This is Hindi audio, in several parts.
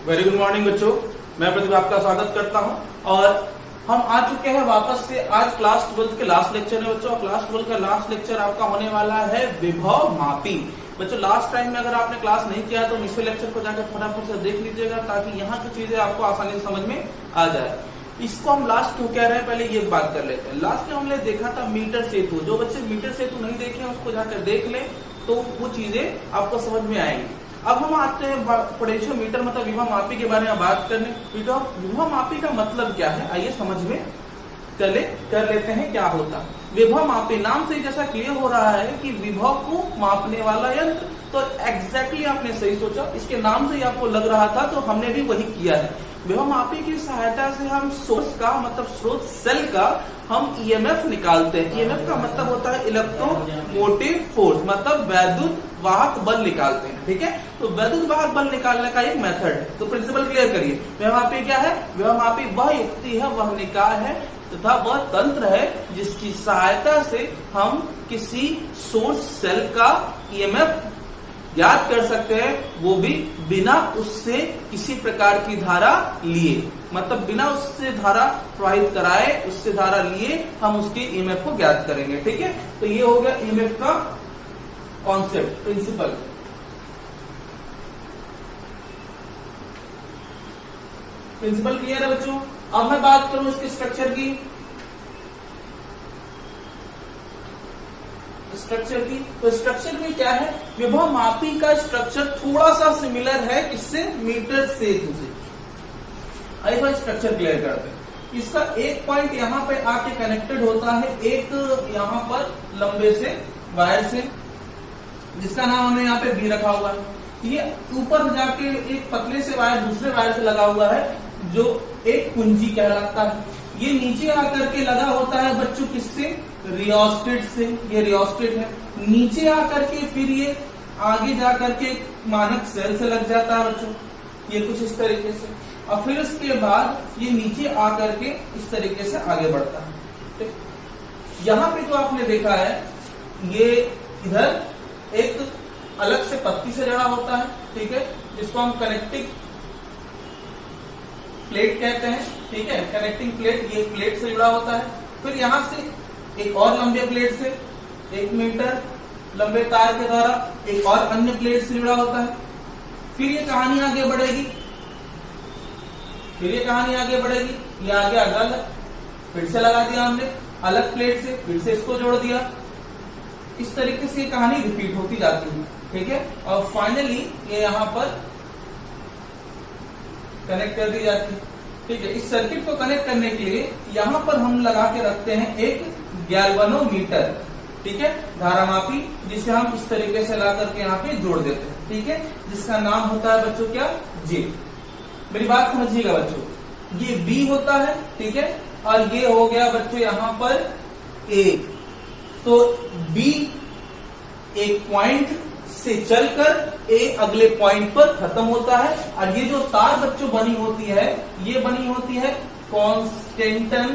वेरी गुड मॉर्निंग बच्चों, मैं प्रतिभा आपका स्वागत करता हूं। और हम आ चुके हैं वापस से। आज क्लास 12 के लास्ट लेक्चर है बच्चों। क्लास 12 का लास्ट लेक्चर आपका होने वाला है विभव मापी। बच्चों लास्ट टाइम में अगर आपने क्लास नहीं किया तो इस लेक्चर को जाकर फटाफट से देख लीजिएगा ताकि यहाँ की चीजें आपको आसानी से समझ में आ जाए। इसको हम लास्ट क्यों कह रहे हैं, पहले ये बात कर लेते हैं। लास्ट में हमने देखा था मीटर सेतु। जो बच्चे मीटर सेतु नहीं देखे उसको जाकर देख ले तो वो चीजें आपको समझ में आएंगी। अब हम आते हैं पोटेंशियोमीटर मतलब विभव मापी के बारे में बात करने। विभव मापी का मतलब क्या है, आइए समझ में कर लेते हैं क्या होता है। विभव मापी नाम से जैसा क्लियर हो रहा है कि विभव को मापने वाला यंत्र, तो एग्जैक्टली आपने सही सोचा। इसके नाम से ही आपको लग रहा था तो हमने भी वही किया है। विभव मापी की सहायता से हम सोर्स का मतलब स्रोत सेल का हम ईएमएफ निकालते हैं। ईएमएफ का मतलब होता है इलेक्ट्रोमोटिव फोर्स, मतलब वैद्युत वाहक बल निकालते हैं। ठीक है, तो वैद्युत वाहक बल निकालने का एक मेथड है। तो प्रिंसिपल क्लियर करिए। विभव मापी क्या है? विभव मापी वह युक्ति है, वह निकाय है तथा वह तंत्र है जिसकी सहायता से हम किसी सोर्स सेल का ईएमएफ ज्ञात कर सकते हैं, वो भी बिना उससे किसी प्रकार की धारा लिए, मतलब बिना उससे धारा प्रवाहित कराए, उससे धारा लिए हम उसके ईएमएफ को ज्ञात करेंगे। ठीक है, तो ये हो गया ईएमएफ का कॉन्सेप्ट, प्रिंसिपल। प्रिंसिपल क्लियर है बच्चों। अब मैं बात करूं इसके स्ट्रक्चर की। तो स्ट्रक्चर में क्या है, विभव मापी का स्ट्रक्चर थोड़ा सा सिमिलर है किससे, मीटर सेतु से। आइए भाई स्ट्रक्चर क्लियर करते हैं। इसका एक पॉइंट यहाँ पे आके कनेक्टेड होता है एक यहाँ पर लंबे से वायर से, जिसका नाम हमने यहाँ पे बी रखा हुआ है। ये ऊपर जाके एक पतले से वायर दूसरे वायर से लगा हुआ है जो एक कुंजी कहलाता है। ये नीचे आकर के लगा होता है बच्चों किससे, रियोस्टेट से। ये रियोस्टेट है। नीचे आकर के फिर ये आगे जाकर के मानक सेल से लग जाता है बच्चों, ये कुछ इस तरीके से। और फिर उसके बाद ये नीचे आकर के इस तरीके से आगे बढ़ता है। ठीक, यहाँ पे जो आपने देखा है ये इधर एक अलग से पत्ती से जड़ा होता है। ठीक है, जिसको हम कनेक्टिंग प्लेट कहते हैं। ठीक है, कनेक्टिंग प्लेट, ये प्लेट से जुड़ा होता है। फिर यहां से एक और लंबे प्लेट से 1 मीटर लंबे तार के द्वारा एक और अन्य प्लेट से जुड़ा होता है। फिर ये कहानी आगे बढ़ेगी, ये आगे अलग फिर से लगा दिया हमने अलग प्लेट से, फिर से इसको जोड़ दिया। इस तरीके से ये कहानी रिपीट होती जाती है। ठीक है, और फाइनली ये यहाँ पर कनेक्ट कर दी जाती है। ठीक है, इस सर्किट को कनेक्ट करने के लिए यहाँ पर हम लगा के रखते हैं एक गैल्वेनोमीटर। ठीक है, धारामापी, जिसे हम इस तरीके से ला करके यहाँ पे जोड़ देते हैं। ठीक है, जिसका नाम होता है बच्चों क्या, जे। मेरी बात समझिएगा बच्चों, ये बी होता है। ठीक है, और ये हो गया बच्चों यहाँ पर ए। तो बी एक पॉइंट से चलकर ए अगले पॉइंट पर खत्म होता है। और ये जो तार बच्चों बनी होती है, ये बनी होती है कॉन्स्टेंटन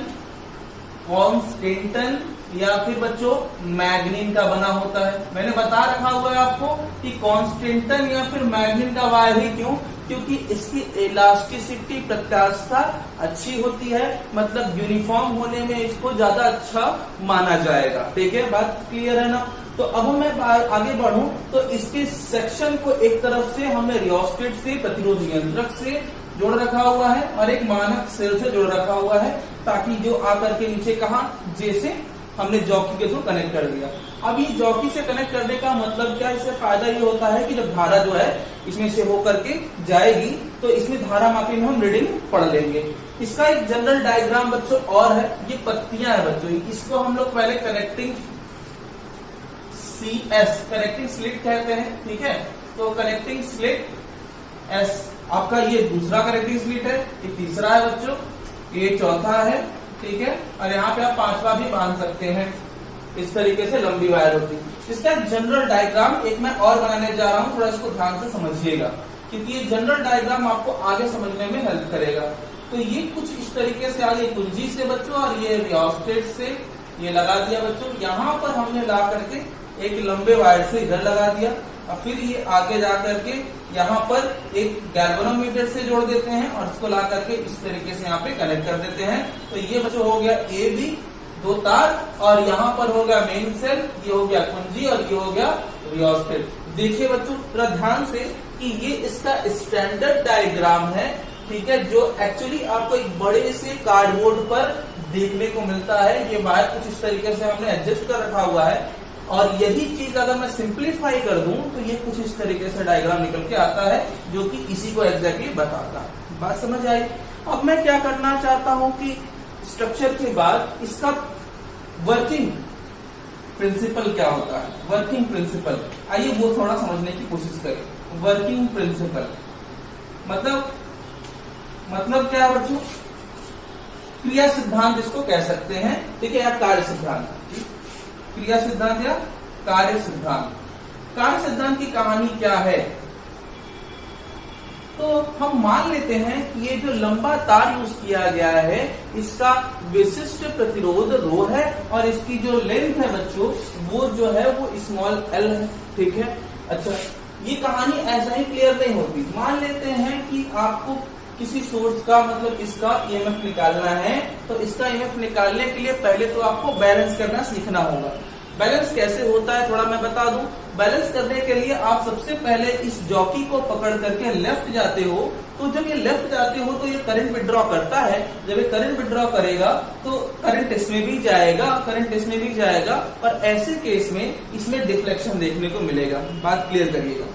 या फिर बच्चों मैग्नीन का बना होता है। मैंने बता रखा हुआ है आपको कि कॉन्स्टेंटन या फिर मैग्नीन का वायर ही क्यों, क्योंकि इसकी इलास्टिसिटी प्रत्यास्थता अच्छी होती है, मतलब यूनिफॉर्म होने में इसको ज्यादा अच्छा माना जाएगा। ठीक है, बात क्लियर है ना। तो अब मैं आगे बढ़ूं तो इसके सेक्शन को एक तरफ से हमने रियोस्टेट से, प्रतिरोध नियंत्रक से जोड़ रखा हुआ है और एक मानक सेल से जोड़ रखा हुआ है, ताकि जो आकर के नीचे कहा जैसे हमने जॉकी के थ्रू कनेक्ट कर दिया। अब ये जॉकी से कनेक्ट करने का मतलब क्या, इससे फायदा ये होता है कि जब धारा जो है इसमें से होकर के जाएगी तो इसमें धारा मापी में हम रीडिंग पढ़ लेंगे। इसका एक जनरल डायग्राम बच्चों और है, ये पत्तियां है बच्चों। इसको हम लोग पहले कनेक्टिंग कनेक्टिंग स्लिट कहते हैं। ठीक है, तो कनेक्टिंग स्लिट एस आपका ये दूसरा कनेक्टिंग स्लिट है, ये तीसरा है बच्चों, ये चौथा है। ठीक है, और यहाँ पे आप पांचवा भी बांध सकते हैं। इस तरीके से लंबी वायर होती है। इसका जनरल डायग्राम एक मैं और बनाने जा रहा हूँ, थोड़ा इसको ध्यान से समझिएगा क्योंकि ये जनरल डायग्राम आपको आगे समझने में हेल्प करेगा। तो ये कुछ इस तरीके से आगे कुंजी से बच्चों और ये रियोस्टेट से ये लगा दिया बच्चों। यहाँ पर हमने ला करके एक लंबे वायर से इधर लगा दिया और फिर ये आगे जा करके यहाँ पर एक गैल्वेनोमीटर से जोड़ देते हैं और इसको ला करके इस तरीके से यहाँ पे कनेक्ट कर देते हैं। तो ये बच्चों हो गया ए बी 2 तार, और यहाँ पर हो गया मेन सेल, ये हो गया कुंजी और ये हो गया रियोस्टेट। देखिए बच्चों थोड़ा ध्यान से कि ये इसका स्टैंडर्ड डायग्राम है, ठीक है, जो एक्चुअली आपको एक बड़े से कार्डबोर्ड पर देखने को मिलता है। ये वायर कुछ इस तरीके से हमने एडजस्ट कर रखा हुआ है, और यही चीज अगर मैं सिंप्लीफाई कर दूं तो ये कुछ इस तरीके से डायग्राम निकल के आता है, जो कि इसी को एग्जैक्टली बताता है। बात समझ आई? अब मैं क्या करना चाहता हूं कि स्ट्रक्चर के बाद इसका वर्किंग प्रिंसिपल क्या होता है। वर्किंग प्रिंसिपल, आइए वो थोड़ा समझने की कोशिश करें। वर्किंग प्रिंसिपल मतलब क्या है बच्चों? क्रिया सिद्धांत इसको कह सकते हैं, ठीक है, या कार्य सिद्धांत। क्रिया सिद्धांत या कार्य सिद्धांत। कार्य सिद्धांत की कहानी क्या है? तो हम मान लेते हैं कि ये जो लंबा तार यूज किया गया है इसका विशिष्ट प्रतिरोध रो है, और इसकी जो लेंथ है बच्चों वो जो है वो स्मॉल एल है, ठीक है। अच्छा, ये कहानी ऐसा ही क्लियर नहीं होती। मान लेते हैं कि आपको किसी सोर्स का मतलब इसका ईएमएफ निकालना है, तो इसका ईएमएफ निकालने के लिए पहले तो आपको बैलेंस करना सीखना होगा। बैलेंस कैसे होता है थोड़ा मैं बता दूं। बैलेंस करने के लिए आप सबसे पहले इस जॉकी को पकड़ करके लेफ्ट जाते हो, तो जब ये लेफ्ट जाते हो तो ये करंट विड्रॉ करता है। जब ये करंट विड्रॉ करेगा तो करंट इसमें भी जाएगा, करंट इसमें भी जाएगा, और ऐसे केस में इसमें डिफ्लेक्शन देखने को मिलेगा। बात क्लियर करिएगा।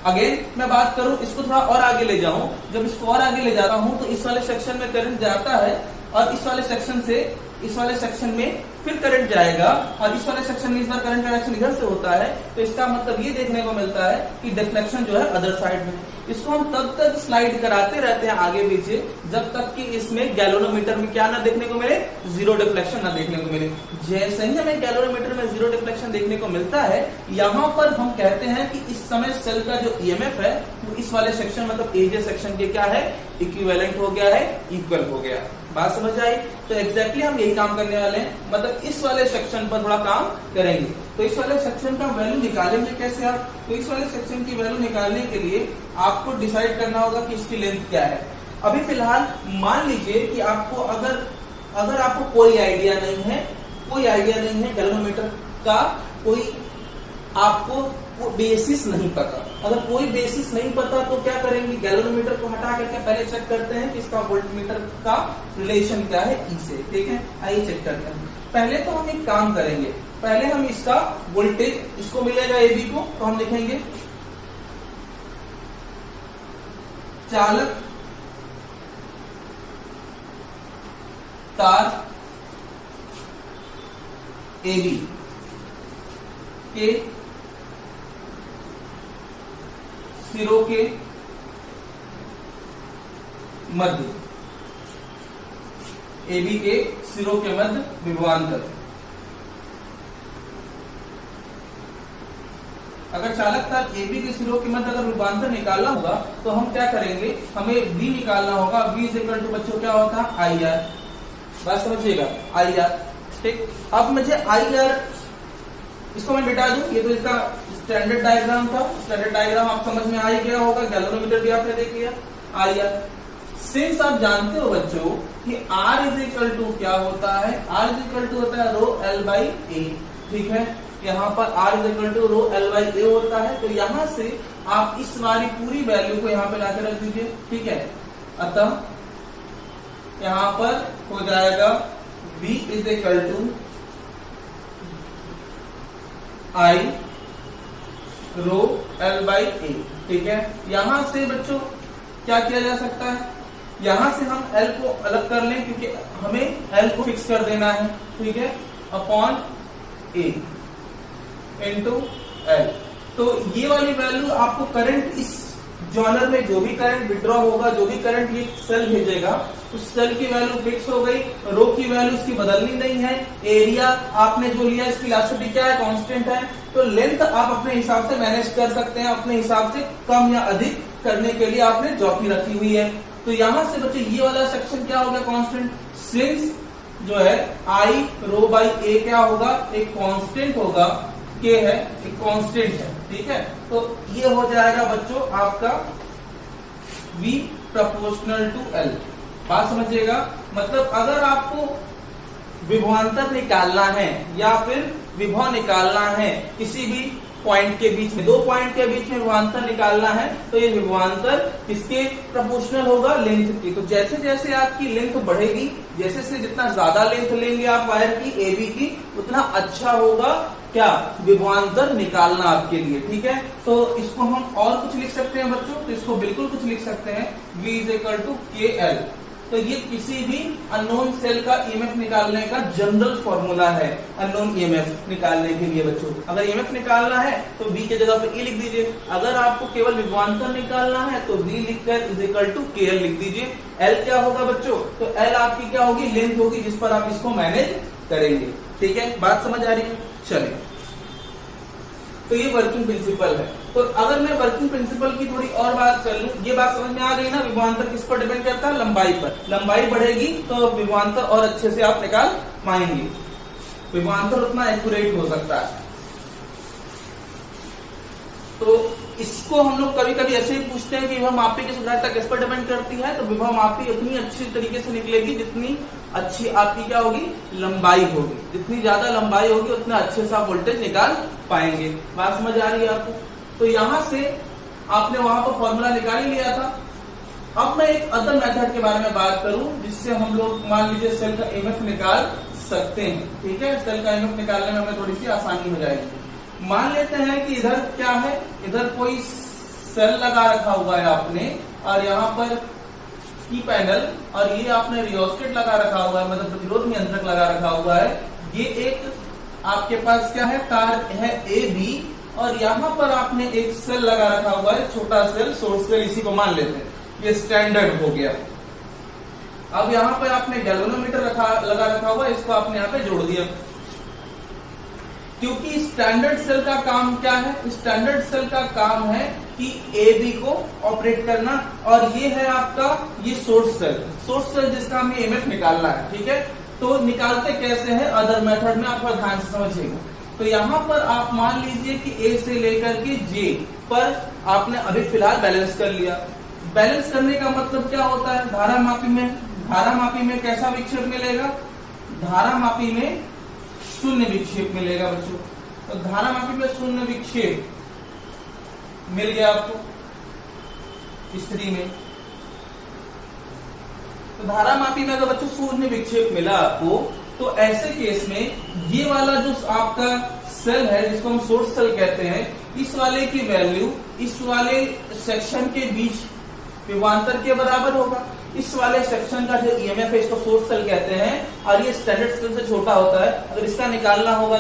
अगेन मैं बात करूं, इसको थोड़ा और आगे ले जाऊं। जब इसको और आगे ले जाता हूं तो इस वाले सेक्शन में करंट जाता है, और इस वाले सेक्शन से इस वाले सेक्शन में फिर करंट जाएगा, और इस वाले सेक्शन में इस बार करंट डायरेक्शन इधर से होता है। तो इसका मतलब ये देखने को मिलता है कि डिफ्लेक्शन जो है अदर साइड में। इसको हम तब तक स्लाइड कराते रहते हैं आगे पीछे जब तक कि इसमें गैल्वेनोमीटर में क्या ना देखने को मिले, जीरो डिफ्लेक्शन ना देखने को मिले। जैसे ही हमें गैल्वेनोमीटर में जीरो डिफ्लेक्शन देखने को मिलता है, यहाँ पर हम कहते हैं कि इस समय सेल का जो ईएमएफ है वो इस वाले सेक्शन मतलब एजे सेक्शन के क्या है, इक्विवेलेंट हो गया है, इक्वल हो गया। बात समझ आई? तो एग्जैक्टली हम यही काम करने वाले हैं, मतलब इस वाले सेक्शन पर थोड़ा काम करेंगे। तो इस वाले सेक्शन का वैल्यू निकालेंगे कैसे आप? तो इस वाले सेक्शन की वैल्यू निकालने के लिए आपको डिसाइड करना होगा कि इसकी लेंथ क्या है। अभी फिलहाल मान लीजिए कि आपको अगर आपको कोई आइडिया नहीं है गैल्वेनोमीटर का, कोई आपको वो बेसिस नहीं पता। अगर कोई बेसिस नहीं पता तो क्या करेंगे, गैल्वेनोमीटर को हटा करके पहले चेक करते हैं कि इसका वोल्टमीटर का रिलेशन क्या है ई से, ठीक है। आइए चेक करते हैं। पहले तो हम एक काम करेंगे, पहले हम इसका वोल्टेज, इसको मिलेगा एबी को, तो हम लिखेंगे चालक तार एबी के सिरों के मध्य, एबी के सिरों के मध्य विभवांतर। अगर चालक तार एबी के सिरों के मध्य अगर विभवांतर निकालना होगा तो हम क्या करेंगे, हमें बी निकालना होगा। बी इज इक्वल टू बच्चों क्या होता है, आई आर। बात समझिएगा, आई आर, ठीक। अब मुझे आई आर, इसको मैं मिटा दूं, ये तो इसका स्टैंडर्ड डायग्राम था। स्टैंडर्ड डायग्राम आप समझ में आ ही गया होगा, गैल्वेनोमीटर भी आपने देख लिया। आई आर, सिंस आप जानते हो बच्चों कि R इज इक्वल टू क्या होता है, R इज इक्वल टू होता है रो एल बाई ए, ठीक है। यहाँ पर R is equal to rho L by A होता है। तो यहाँ से आप इस वाली पूरी वैल्यू को यहाँ पे लाकर रख दीजिए, ठीक है। अतः यहाँ पर हो जाएगा B is equal to I rho L by A, ठीक है। यहां से बच्चों क्या किया जा सकता है, यहां से हम एल को अलग कर लें क्योंकि हमें एल को फिक्स कर देना है, ठीक है, अपॉन ए इंटू एल। तो ये वाली वैल्यू आपको करंट इस जॉनर में जो भी करंट विड्रॉ होगा, जो भी करंट ये सेल भेजेगा, उस सेल की वैल्यू फिक्स हो गई। रो की वैल्यू इसकी बदलनी नहीं है। एरिया आपने जो लिया इसकी इलास्टिसिटी क्या है, कांस्टेंट है। तो लेंथ आप अपने हिसाब से मैनेज कर सकते हैं, अपने हिसाब से कम या अधिक करने के लिए आपने जॉकी रखी हुई है। तो यहां से बच्चे ये वाला सेक्शन क्या हो गया, कांस्टेंट। सिंस जो है आई रो बाई ए क्या होगा, एक कांस्टेंट होगा, के है, एक कांस्टेंट है। ठीक है, तो ये हो जाएगा बच्चों आपका V प्रोपोर्शनल टू L। बात समझिएगा, मतलब अगर आपको विभवांतर निकालना है या फिर विभव निकालना है किसी भी पॉइंट के बीच में, दो पॉइंट के बीच में विभवांतर निकालना है, तो ये विभवांतर किसके प्रोपोर्शनल होगा, लेंथ की। तो जैसे जैसे आपकी लेंथ बढ़ेगी, जैसे से जितना ज्यादा लेंथ लेंगे आप वायर की AB की, उतना अच्छा होगा क्या, विभवांतर निकालना आपके लिए। ठीक है, तो इसको हम और कुछ लिख सकते हैं बच्चों, तो इसको बिल्कुल कुछ लिख सकते हैं, V = KL। तो ये किसी भी अननोन सेल का ईएमएफ निकालने का जनरल फॉर्मूला है, अननोन ईएमएफ निकालने के लिए बच्चों। अगर ईएमएफ निकालना है तो V की जगह पे E लिख दीजिए, अगर आपको केवल विभवांतर निकालना है तो V लिखकर = KL लिख दीजिए। L क्या होगा बच्चों, तो L आपकी क्या होगी, लेंथ होगी जिस पर आप इसको मैनेज करेंगे। ठीक है, बात समझ आ रही है। चलिए, तो ये वर्किंग प्रिंसिपल है। तो अगर मैं वर्किंग प्रिंसिपल की थोड़ी और बात कर लूं, ये बात समझ में आ गई ना, विभवांतर किस पर डिपेंड करता है, लंबाई पर। लंबाई बढ़ेगी तो विभवांतर और अच्छे से आप निकाल पाएंगे, विभवांतर उतना एक्यूरेट हो सकता है। तो इसको हम लोग कभी कभी ऐसे ही पूछते हैं कि विभव मापी की शुद्धता किस पर डिपेंड करती है, तो विभव मापी उतनी अच्छी तरीके से निकलेगी जितनी अच्छी आपकी क्या होगी, लंबाई होगी। जितनी ज्यादा लंबाई होगी उतना अच्छे से आप वोल्टेज निकाल पाएंगे। बात समझ आ रही है आपको। तो यहां से आपने वहां पर फॉर्मूला निकाल ही लिया था। अब मैं एक अदर मेथड के बारे में बात करूं जिससे हम लोग मान लीजिए सेल का ईएमएफ निकाल सकते हैं। ठीक है, सेल का ईएमएफ निकालने में हमें थोड़ी सी आसानी हो जाएगी। मान लेते हैं कि इधर क्या है, इधर कोई सेल लगा रखा हुआ है आपने, और यहाँ पर की पैनल, और ये आपने रियोस्टेट लगा रखा हुआ है, मतलब प्रतिरोध नियंत्रक लगा रखा हुआ है। ये एक आपके पास क्या है, तार है AB, और यहाँ पर आपने एक सेल लगा रखा हुआ है, छोटा सेल, सोर्स सेल, इसी को मान लेते हैं। ये स्टैंडर्ड हो गया। अब यहाँ पे आपने गैल्वेनोमीटर लगा रखा हुआ है, इसको आपने यहाँ पे जोड़ दिया। क्योंकि स्टैंडर्ड सेल का काम क्या है, स्टैंडर्ड सेल का काम है कि AB को ऑपरेट करना, और ये है आपका ये सोर्स सेल जिसका हमें ईएमएफ निकालना है। ठीक है, तो निकालते कैसे हैं, अदर मेथड में आप ध्यान से समझिएगा। तो यहाँ पर आप मान लीजिए कि A से लेकर के J पर आपने अभी फिलहाल बैलेंस कर लिया। बैलेंस करने का मतलब क्या होता है, धारा मापी में कैसा विक्षेप मिलेगा, धारा मापी में शून्य विक्षेप मिलेगा बच्चों। तो धारा मापी में शून्य विक्षेप मिल गया आपको स्थिति में। तो धारा मापी में अगर बच्चों शून्य विक्षेप मिला आपको, तो ऐसे केस में ये वाला जो आपका सेल है जिसको हम सोर्स सेल कहते हैं, इस वाले की वैल्यू इस वाले सेक्शन के बीच विभवांतर के बराबर होगा। इस वाले सेक्शन का जो ईएमएफ है इसको सोर्स सेल कहते हैं, और ये स्टैंडर्ड सेल से छोटा होता है। अगर इसका निकालना होगा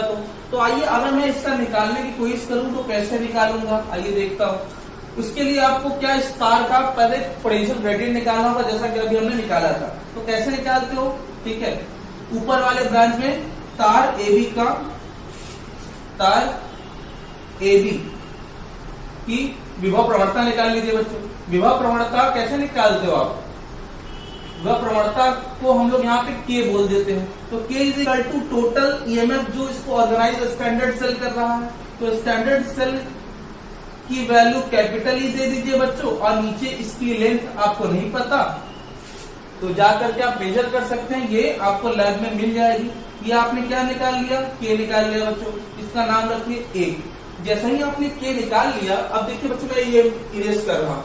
तो आइए, अगर मैं इसका निकालने की कोशिश करूं तो कैसे निकालूंगा, आइए देखता हूं। उसके लिए आपको क्या, इस तार का पहले पोटेंशियल ग्रेडियंट निकालना होगा, जैसा कि अभी हमने निकाला था। तो कैसे निकालते हो, ठीक है, ऊपर वाले ब्रांच में तार AB की विभव प्रवणता निकाल लीजिए बच्चों। विभव प्रवणता कैसे निकालते हो आप, विभव प्रवणता को हम लोग यहाँ पे K बोल देते हैं। तो K = टोटल ईएमएफ जो इसको ऑर्गेनाइज स्टैंडर्ड सेल कर रहा है। तो स्टैंडर्ड सेल की वैल्यू कैपिटल E दे दीजिए बच्चों, और नीचे इसकी लेंथ आपको नहीं पता तो जाकर के आप मेजर कर सकते हैं, ये आपको लैब में मिल जाएगी। ये आपने क्या निकाल लिया, K निकाल लिया बच्चों, इसका नाम रखिए A। जैसे ही आपने K निकाल लिया, अब देखिए बच्चों मैं ये इरेज कर रहा हूं।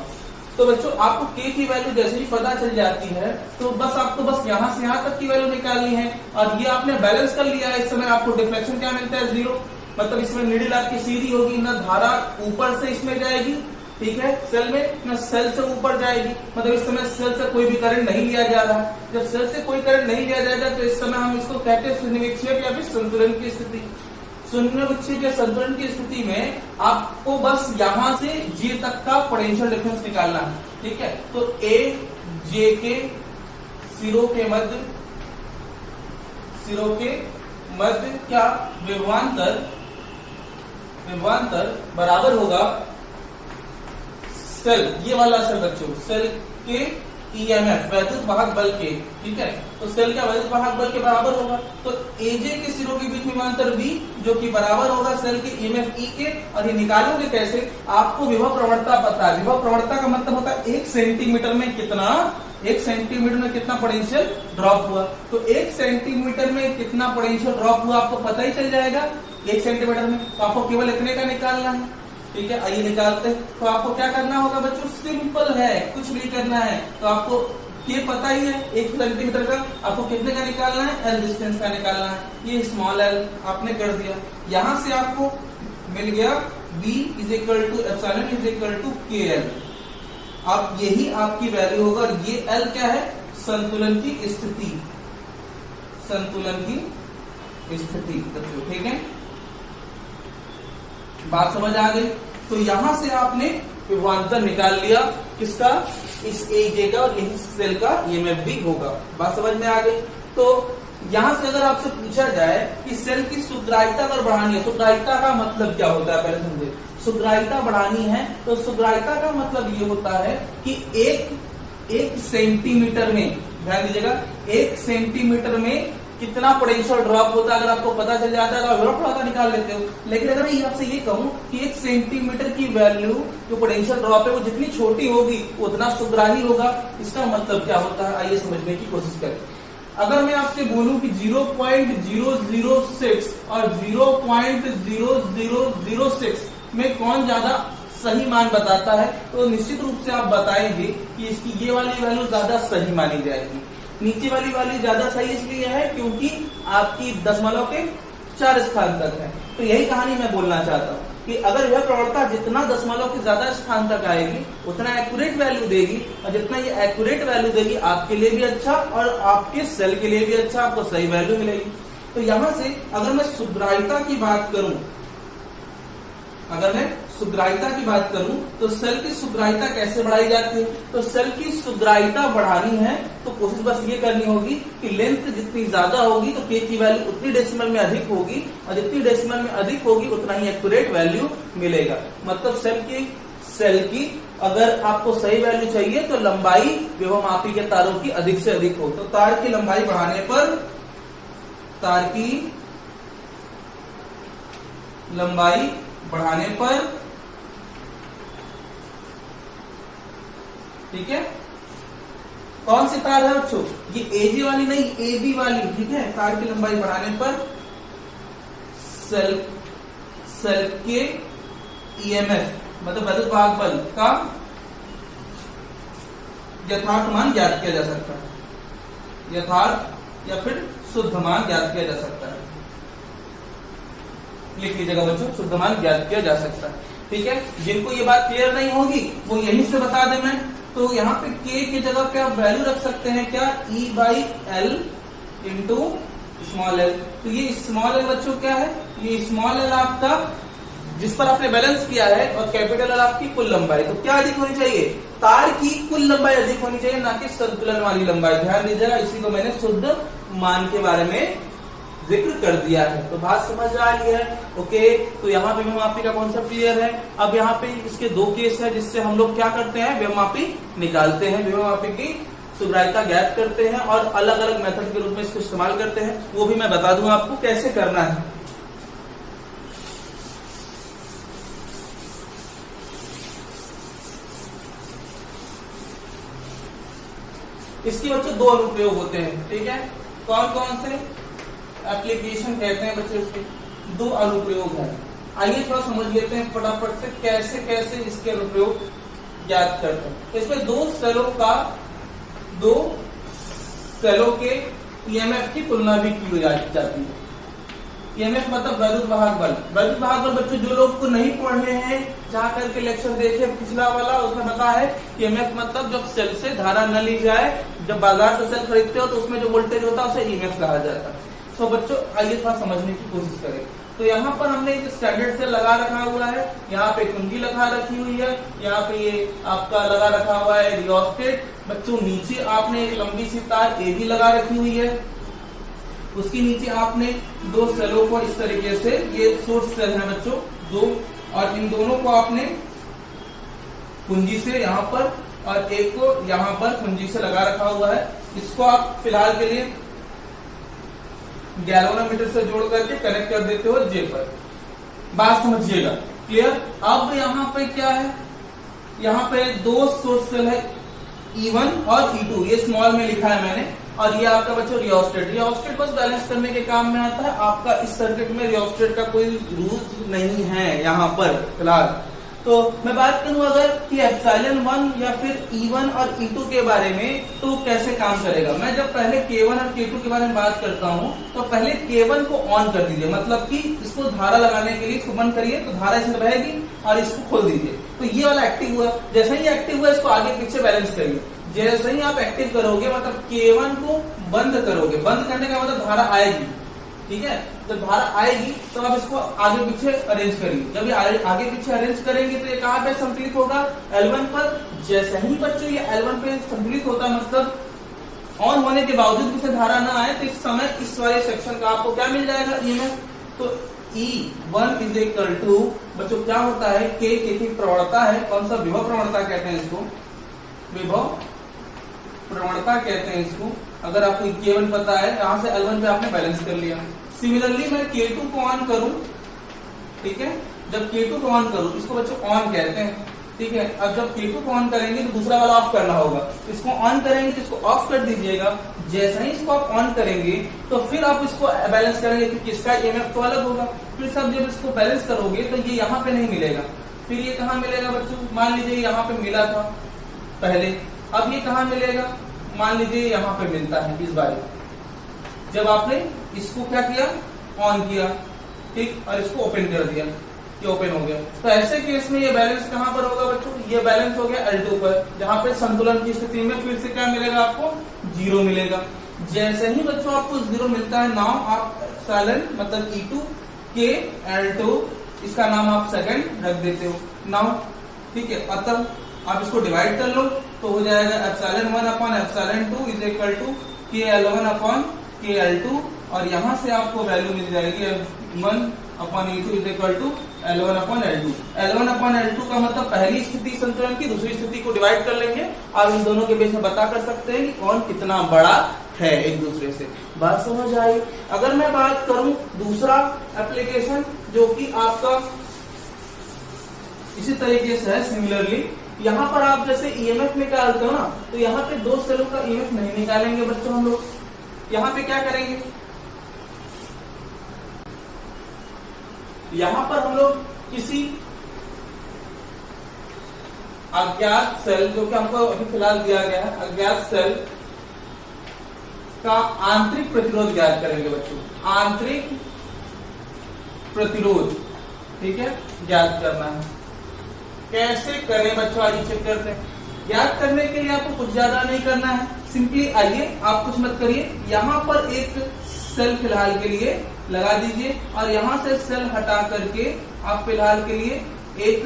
तो बच्चों आपको K की वैल्यू जैसे ही पता चल जाती है, तो बस आपको यहां से यहां तक की वैल्यू निकालनी है, और ये आपने बैलेंस कर लिया है। इस समय आपको डिफ्लेक्शन क्या मिलता है, 0। मतलब इसमें नीडल आपकी सीधी होगी, ना धारा ऊपर से इसमें जाएगी, ठीक है, सेल में, ना सेल से ऊपर जाएगी। मतलब इस समय सेल से कोई भी करंट नहीं लिया जा रहा। जब सेल से कोई करंट नहीं लिया जाएगा तो इस समय हम इसको कहते हैं शून्य विक्षेप या फिर संतुलन की स्थिति। शून्य विक्षेप या संतुलन की स्थिति में आपको बस यहां से J तक का पोटेंशियल डिफरेंस निकालना है। ठीक है, तो A J के सिरों के मध्य क्या विभवांतर बराबर होगा सेल, ये वाला सेल बच्चों, सेल के ईएमएफ वैद्युत वाहक बल के, ठीक है, तो सेल का वैद्युत वाहक बल के बराबर होगा। तो एजे के सिरों के बीच में विभवांतर V जो कि बराबर होगा सेल के ईएमएफ ई के। और ये निकालोगे कैसे, आपको विभव प्रवणता पता है। विभव प्रवणता का मतलब होता है 1 सेंटीमीटर में कितना, 1 सेंटीमीटर में कितना पोटेंशियल ड्रॉप हुआ। तो 1 सेंटीमीटर में कितना पोटेंशियल ड्रॉप हुआ आपको पता ही चल जाएगा 1 सेंटीमीटर में। तो आपको केवल इतने का निकालना है, ठीक है। आइए निकालते हैं। तो आपको क्या करना होगा बच्चों, सिंपल है, कुछ नहीं करना है। तो आपको ये पता ही है 1 सेंटीमीटर का, आपको कितने का निकालना है, एल डिस्टेंस का निकालना है। ये स्मॉल एल आपने कर दिया। यहां से आपको मिल गया V is equal to epsilon is equal to K L. अब यही आपकी वैल्यू होगा। और ये एल क्या है, संतुलन की स्थिति, संतुलन की स्थिति बच्चों, ठीक है। बात समझ आ गई। तो यहां से आपने विभवांतर निकाल लिया किसका, इस एजे का, और यही सेल का ईएमएफ भी होगा। बात समझ में आ गई। तो यहां से अगर आपसे पूछा जाए कि सेल की सुग्राहिता अगर बढ़ानी है, सुग्राहिता का मतलब क्या होता है पहले समझे। सुग्राहिता बढ़ानी है तो सुग्राहिता का मतलब ये होता है कि एक सेंटीमीटर में, ध्यान दीजिएगा, 1 सेंटीमीटर में कितना पोटेंशियल ड्रॉप होता है अगर आपको पता चल जाता है तो आप विभव निकाल लेते हो। लेकिन अगर मैं आपसे ये कहूं कि 1 सेंटीमीटर की वैल्यू जो पोटेंशियल ड्रॉप है वो जितनी छोटी होगी उतना सुग्राही होगा, इसका मतलब क्या होता है आइए समझने की कोशिश करें। अगर मैं आपसे बोलूं कि 0.006 और 0.0006 में कौन ज्यादा सही मान बताता है, तो निश्चित रूप से आप बताएंगे कि इसकी ये वाली वैल्यू ज्यादा सही मानी जाएगी। नीचे वाली वैल्यू ज्यादा सही इसलिए है क्योंकि आपकी दशमलव के 4 स्थान तक है। तो यही कहानी मैं बोलना चाहता हूँ कि अगर यह प्रवणता जितना दशमलव के ज्यादा स्थान तक आएगी उतना एक्यूरेट वैल्यू देगी, और जितना ये एक्यूरेट वैल्यू देगी आपके लिए भी अच्छा और आपके सेल के लिए भी अच्छा, आपको सही वैल्यू मिलेगी। तो यहां से अगर मैं सुग्राहिता की बात करूं, अगर मैं सुग्राहिता की बात करूं तो सेल की सुग्राहिता कैसे बढ़ाई जाती है। तो सेल की सुग्राहिता बढ़ानी है तो कोशिश बस ये करनी होगी कि लेंथ जितनी ज्यादा होगी तो के की वैल्यू उतनी डेसिमल में अधिक होगी, और जितनी डेसिमल में अधिक होगी उतना ही एक्यूरेट वैल्यू मिलेगा। मतलब सेल की अगर आपको सही वैल्यू चाहिए तो लंबाई विभवमापी के तारों की अधिक से अधिक हो। तो तार की लंबाई बढ़ाने पर, तार की लंबाई बढ़ाने पर, ठीक है, कौन सी तार है बच्चों, ये एजी वाली नहीं, एबी वाली, ठीक है। तार की लंबाई बढ़ाने पर सेल के ईएमएफ मतलब वैद्युत वाहक बल का यथार्थ मान ज्ञात किया जा सकता है, यथार्थ या फिर शुद्ध मान ज्ञात किया जा सकता है। लिख लीजिएगा बच्चों, शुद्ध मान ज्ञात किया जा सकता है, ठीक है। जिनको ये बात क्लियर नहीं होगी वो यहीं से बता दें मैं। तो यहाँ पे k की जगह पे आप वैल्यू रख सकते हैं क्या, E/L इंटू स्मॉल एल। तो ये स्मॉल एल बच्चों क्या है, ये स्मॉल एल आपका जिस पर आपने बैलेंस किया है, और कैपिटल एल आपकी कुल लंबाई। तो क्या अधिक होनी चाहिए, तार की कुल लंबाई अधिक होनी चाहिए, ना कि संतुलन वाली लंबाई। ध्यान दीजिएगा, इसी को मैंने शुद्ध मान के बारे में जिक्र कर दिया है। तो बात समझ आ रही है, ओके। तो यहाँ पे विभवमापी का कॉन्सेप्ट क्लियर है। अब यहाँ पे इसके 2 केस है जिससे हम लोग क्या करते हैं, विभवमापी निकालते हैं, विभवमापी की सुग्राहिता ज्ञात करते हैं और अलग अलग मेथड के रूप में इसको इस्तेमाल करते हैं। वो भी मैं बता दूंगा आपको कैसे करना है। इसके बच्चों 2 अनुप्रयोग होते हैं, ठीक है। कौन कौन से एप्लीकेशन कहते हैं बच्चे, उसके 2 अनुप्रयोग हैं। आइए थोड़ा समझ लेते हैं फटाफट से कैसे कैसे इसके अनुप्रयोग ज्ञात करते हैं। इसमें 2 सेलों के ईएमएफ की तुलना भी की जाती है। ईएमएफ मतलब वैद्युत वाहक बल। वैद्युत वाहक बल बच्चों जो लोग को नहीं पढ़े हैं, जा करके लेक्चर देखे पिछला वाला, उसमें पता है ईएमएफ मतलब जब सेल से धारा न ली जाए, जब बाजार से सेल खरीदते हो तो उसमें जो वोल्टेज होता है उसे ईएमएफ कहा जाता है। तो बच्चों आइए थोड़ा समझने की कोशिश करें। तो यहाँ पर हमने एक स्टैंडर्ड सेल लगा रखा हुआ है, यहाँ पे कुंजी लगा रखी हुई है, यहाँ पे ये आपका लगा रखा हुआ है रियोस्टेट। बच्चों नीचे आपने एक लंबी सी तार एबी लगा रखी हुई है, उसके नीचे आपने 2 सेलों को इस तरीके से, ये सोर्स सेल है बच्चों 2, और इन दोनों को आपने कुंजी से यहाँ पर और एक को यहाँ पर कुंजी से लगा रखा हुआ है। इसको आप फिलहाल के लिए गैल्वेनोमीटर से जोड़ करके कनेक्ट कर देते हो जे पर। बात समझिएगा, क्लियर। अब यहाँ पे क्या है, यहाँ पे दो सोर्स सेल है E1 और E2, ये स्मॉल में लिखा है मैंने, और ये आपका बच्चों रियोस्टेट। रियोस्टेट बस बैलेंस करने के काम में आता है। आपका इस सर्किट में रियोस्टेट का कोई रूल नहीं है यहाँ पर फिलहाल। तो मैं बात करूं अगर कि एप्सिलॉन 1 या फिर E1 और E2 के बारे में, तो कैसे काम करेगा। मैं जब पहले K1 और K2 के बारे में बात करता हूं, तो पहले K1 को ऑन कर दीजिए, मतलब कि इसको धारा लगाने के लिए इसको बंद करिए तो धारा इसमें बहेगी, और इसको खोल दीजिए तो ये वाला एक्टिव हुआ। जैसे ही एक्टिव हुआ इसको आगे पीछे बैलेंस करिए। जैसे ही आप एक्टिव करोगे मतलब K1 को बंद करोगे, बंद करने का मतलब धारा आएगी, ठीक है। जब धारा आएगी तो आप इसको आगे पीछे अरेंज करिए। जब ये आगे पीछे अरेंज करेंगे तो ये कहां पे संतुलित होगा, L1 पर। जैसे ही बच्चों ये L1 पे संतुलित होता है, मतलब ऑन होने के बावजूद इसे धारा ना आए, तो इस समय इस वाले सेक्शन का आपको क्या मिल जाएगा, ईएमएफ। तो E1 इज इक्वल टू बच्चों क्या होता है, K की प्रवणता है। कौन सा, विभव प्रवणता कहते हैं इसको, विभव प्रवणता कहते हैं इसको। अगर आपको K1 पता है, यहां से L1 पे आपने बैलेंस कर लिया। सिमिलरली मैं K2 को ऑन करूं, ठीक है। जब K2 को ऑन करूं, इसको बच्चों ऑन कहते हैं, ठीक है। अब जब K2 को ऑन करेंगे तो दूसरा वाला ऑफ करना होगा। इसको ऑन करेंगे तो इसको ऑफ कर दीजिएगा। जैसे ही इसको आप ऑन करेंगे तो फिर आप इसको बैलेंस करेंगे कि किसका ईएमएफ तो अलग होगा। फिर सब जब इसको बैलेंस करोगे तो ये यहाँ पे नहीं मिलेगा, फिर ये कहाँ मिलेगा बच्चों, मान लीजिए यहाँ पे मिला था पहले, अब ये कहाँ मिलेगा, मान लीजिए यहाँ पे मिलता है इस बार, जब आपने इसको क्या किया, ऑन किया, ठीक, और इसको ओपन कर दिया, ये ओपन हो गया। तो ऐसे केस में ये बैलेंस कहां पर होगा बच्चों, ये बैलेंस हो गया L2 पर, जहां पे संतुलन की स्थिति में फिर से क्या मिलेगा आपको, 0 मिलेगा। जैसे ही बच्चों आपको 0 मिलता है, नाउ आप एप्सिलॉन मतलब E2 के L2, इसका नाम आप सेकंड रख देते हो नाउ, ठीक है। अतः आप इसको डिवाइड कर लो तो हो जाएगा epsilon 1 upon epsilon 2 is equal to KL1 upon KL2, और यहां से आपको वैल्यू मिल जाएगी L1 upon E2 is equal to L1 upon L2। L1 upon L2 का मतलब पहली स्थिति संतुलन की, दूसरी स्थिति को डिवाइड कर लेंगे और इन दोनों के बीच में पता कर सकते हैं कि कौन कितना बड़ा है एक दूसरे से। बात समझ आई। अगर मैं बात करूं दूसरा एप्लीकेशन जो कि आपका इसी तरीके से है, सिमिलरली यहाँ पर आप जैसे ईएमएफ निकालते हो ना, तो यहाँ पे दो सेलों का ईएमएफ नहीं निकालेंगे बच्चों हम लोग। यहाँ पे क्या करेंगे, यहाँ पर हम लोग किसी अज्ञात सेल, जो कि हमको अभी फिलहाल दिया गया है, अज्ञात सेल का आंतरिक प्रतिरोध ज्ञात करेंगे बच्चों। आंतरिक प्रतिरोध, ठीक है, ज्ञात करना है। कैसे करें बच्चों, आइए चेक करते हैं। ज्ञात करने के लिए आपको कुछ ज्यादा नहीं करना है, सिंपली आइए, आप कुछ मत करिए, यहाँ पर एक सेल फिलहाल के लिए लगा दीजिए और यहाँ से सेल हटा करके आप फिलहाल के लिए एक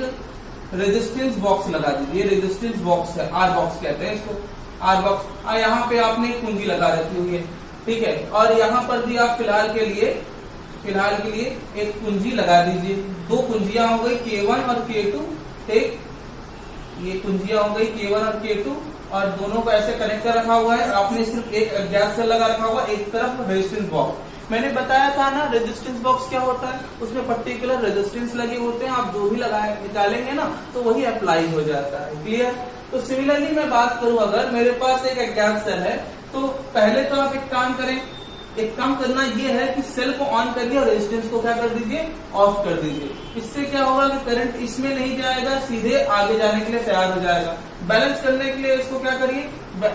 रेजिस्टेंस बॉक्स लगा दीजिए। रेजिस्टेंस बॉक्स है, आर बॉक्स कहते हैं इसको, आर बॉक्स। और यहाँ पे आपने कुंजी लगा रखी हुई है, ठीक है। और यहाँ पर भी आप फिलहाल के लिए एक कुंजी लगा दीजिए। दो कुंजियां हो गई K1 और K2, ठीक, ये कुंजियां हो गई K1 और K2, और दोनों को ऐसे कनेक्ट कर रखा हुआ है। आपने सिर्फ एक अज्ञात सेल लगा रखा हुआ, एक तरफ रेजिस्टेंस बॉक्स। मैंने बताया था ना रेजिस्टेंस बॉक्स क्या होता है, उसमें पर्टिकुलर रेजिस्टेंस लगे होते हैं, आप जो भी लगाए निकालेंगे ना तो वही अप्लाई हो जाता है, क्लियर। तो सिमिलरली मैं बात करूं, अगर मेरे पास एक अज्ञात सेल है, तो पहले तो आप एक काम करें, एक काम करना ये है कि सेल को ऑन करिए और रेजिस्टेंस को क्या कर दीजिए, ऑफ कर दीजिए। इससे क्या होगा कि करंट इसमें नहीं जाएगा, सीधे आगे जाने के लिए तैयार हो जाएगा। बैलेंस करने के लिए इसको क्या करिए,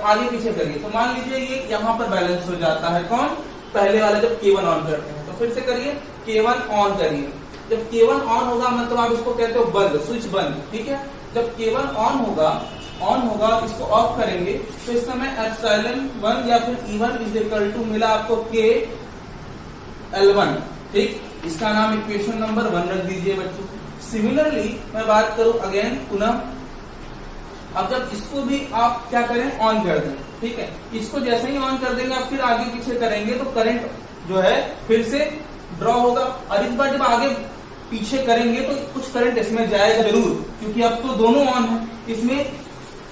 आगे पीछे करिए। तो मान लीजिए ये यहाँ पर बैलेंस हो जाता है, कौन, पहले वाला जब K1 ऑन करते हैं। तो फिर से करिए, K1 ऑन करिए। जब K1 ऑन होगा मतलब आप इसको कहते हो बंद, स्विच बंद, ठीक है। जब K1 ऑन होगा इसको ऑफ करेंगे तो इस समय एप्सिलॉन 1 या फिर E1 इज इक्वल टू मिला आपको KL1, ठीक, इसका नाम इक्वेशन नंबर 1 रख दीजिए बच्चों। सिमिलरली मैं बात करूं अगेन पुनः, अब जब इसको भी आप क्या करें, ऑन कर दें, ठीक है। इसको जैसे ही ऑन कर देंगे आप फिर आगे पीछे करेंगे तो करंट जो है फिर से ड्रॉ होगा, और इस बार जब आगे पीछे करेंगे तो कुछ करंट इसमें जाएगा जरूर, क्योंकि अब तो दोनों ऑन है। इसमें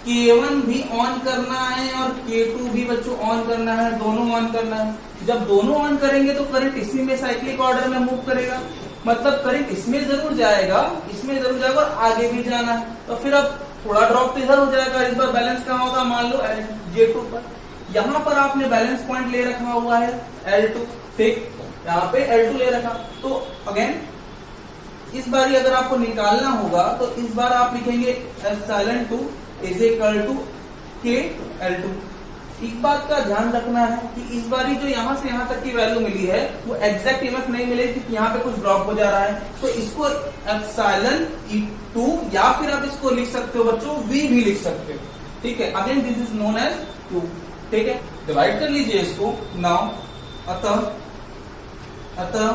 K1 भी ऑन करना है और K2 भी बच्चों ऑन करना है, दोनों ऑन करना है। जब दोनों ऑन करेंगे तो करंट इसी में साइक्लिक ऑर्डर में मूव करेगा, मतलब करंट इसमें जरूर जाएगा, इसमें जरूर जाएगा और आगे भी जाना है। तो फिर अब थोड़ा ड्रॉप तो इधर हो जाएगा, इस बार बैलेंस कहाँ होगा, मान लो J2 पर। यहाँ पर आपने बैलेंस पॉइंट ले रखा हुआ है L2, ठीक, यहाँ पे L2 ले रखा। तो अगेन इस बार अगर आपको निकालना होगा तो इस बार आप लिखेंगे ε2 इज इक्वल टू KL2। एक बात का ध्यान रखना है कि इस बार जो यहाँ से यहाँ तक की वैल्यू मिली है वो एग्जैक्ट ईएमएफ नहीं मिलेगी, क्योंकि यहाँ पे कुछ ड्रॉप हो जा रहा है। तो इसको ε2 या फिर आप इसको लिख सकते हो बच्चों V भी लिख सकते हो, ठीक है। Again this is known as 2, ठीक है। डिवाइड कर लीजिए इसको नाउ। अतः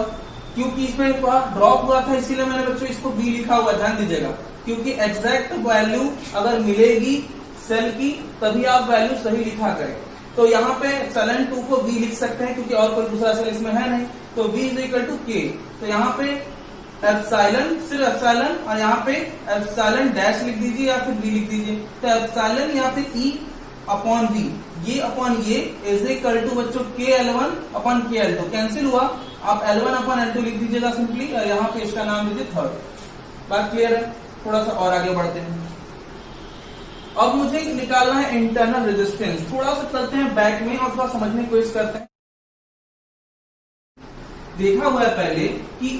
क्योंकि इसमें ड्रॉप हुआ था इसीलिए मैंने बच्चों इसको बी लिखा हुआ, ध्यान दीजिएगा, क्योंकि एग्जैक्ट वैल्यू अगर मिलेगी सेल की तभी आप वैल्यू सही लिखा करें। तो यहाँ पे ε2 को बी लिख सकते हैं क्योंकि और कोई दूसरा सेल इसमें है नहीं, तो v इज इक्वल टू के। तो यहाँ पे एप्सिलॉन, सिर्फ एप्सिलॉन, और यहाँ पे एप्सिलॉन डैश लिख दीजिए या फिर v लिख दीजिए। तो एप्सिलॉन या फिर e अपॉन v, ये अपॉन ये इज इक्वल टू बच्चों KL1 अपॉन KL2 कैंसिल हुआ, आप L1 अपॉन L2 लिख दीजिएगा सिंपली, और यहाँ पे इसका नाम दीजिए थर्ड। बात क्लियर है? थोड़ा सा और आगे बढ़ते हैं। अब मुझे निकालना है इंटरनल रेजिस्टेंस। थोड़ा सा चलते हैं बैक में और थोड़ा समझने की कोशिश करते हैं। देखा हुआ है पहले कि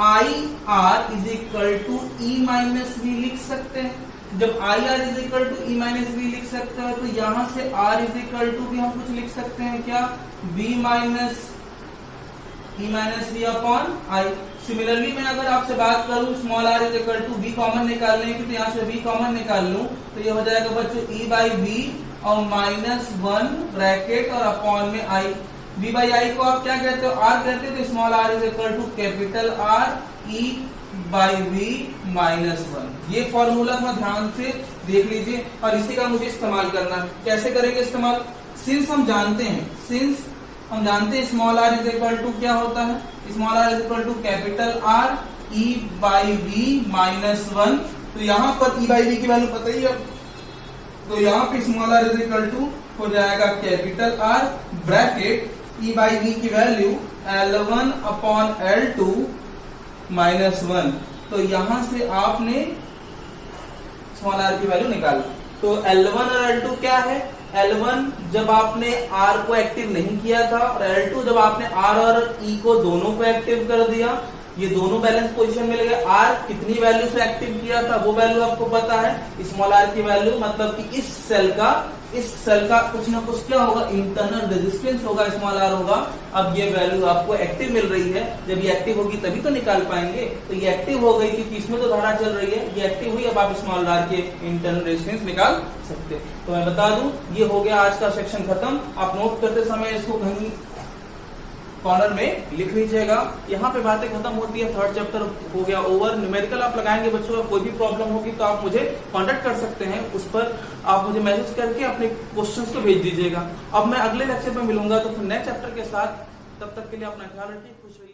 IR is equal to E minus V लिख सकते हैं। जब IR is equal to E minus V लिख सकते हैं तो यहां से R इज इक्वल टू भी हम कुछ लिख सकते हैं क्या, V minus E minus V upon I। Similarly मैं अगर आपसे बात करूं small r is equal to v common निकालने की, तो यहाँ से v कॉमन निकाल लूं तो ये हो जाएगा बच्चों E बाई वी और -1 ब्रैकेट और अपॉन में I। v बाई I को आप क्या कहते हो, r कहते हो, तो small r is equal to capital R E by V -1। ये फॉर्मूला को ध्यान से देख लीजिए और इसी का मुझे इस्तेमाल करना है। कैसे करेंगे इस्तेमाल, सिंस हम जानते हैं small r is equal to क्या होता है, small r is equal to capital R E by V -1। तो यहाँ पर E बाई वी की वैल्यू पता ही है, तो यहाँ पे small r is equal to हो जाएगा capital R bracket E by V की वैल्यू L1 अपॉन L2 -1। तो यहां से आपने स्मॉल r की वैल्यू निकाली। तो L1 और L2 क्या है, L1 जब आपने R को एक्टिव नहीं किया था और L2 जब आपने R और E को दोनों को एक्टिव कर दिया, ये दोनों बैलेंस पोजीशन में लगे। R कितनी वैल्यू से एक्टिव किया था वो वैल्यू आपको पता है, स्मॉल r की वैल्यू, मतलब कि इस सेल का कुछ ना कुछ क्या होगा, इंटरनल रेजिस्टेंस होगा, स्मॉल r होगा। अब ये वैल्यू आपको एक्टिव मिल रही है, जब ये एक्टिव होगी तभी तो निकाल पाएंगे। तो ये एक्टिव हो गई क्योंकि इसमें तो धारा चल रही है, ये एक्टिव हुई, अब आप स्मॉल r के इंटरनल रेजिस्टेंस निकाल सकते हैं। तो मैं बता दूं ये हो गया आज का सेक्शन खत्म। आप नोट करते समय इसको कहीं कॉर्नर में लिख लीजिएगा। यहाँ पे बातें खत्म होती है, थर्ड चैप्टर हो गया ओवर। न्यूमेरिकल आप लगाएंगे बच्चों, कोई भी प्रॉब्लम होगी तो आप मुझे कांटेक्ट कर सकते हैं, उस पर आप मुझे मैसेज करके अपने क्वेश्चंस को भेज दीजिएगा। अब मैं अगले लेक्चर में मिलूंगा तो फिर नए चैप्टर के साथ, तब तक के लिए अपना ख्याल रखिए, खुश रहिए।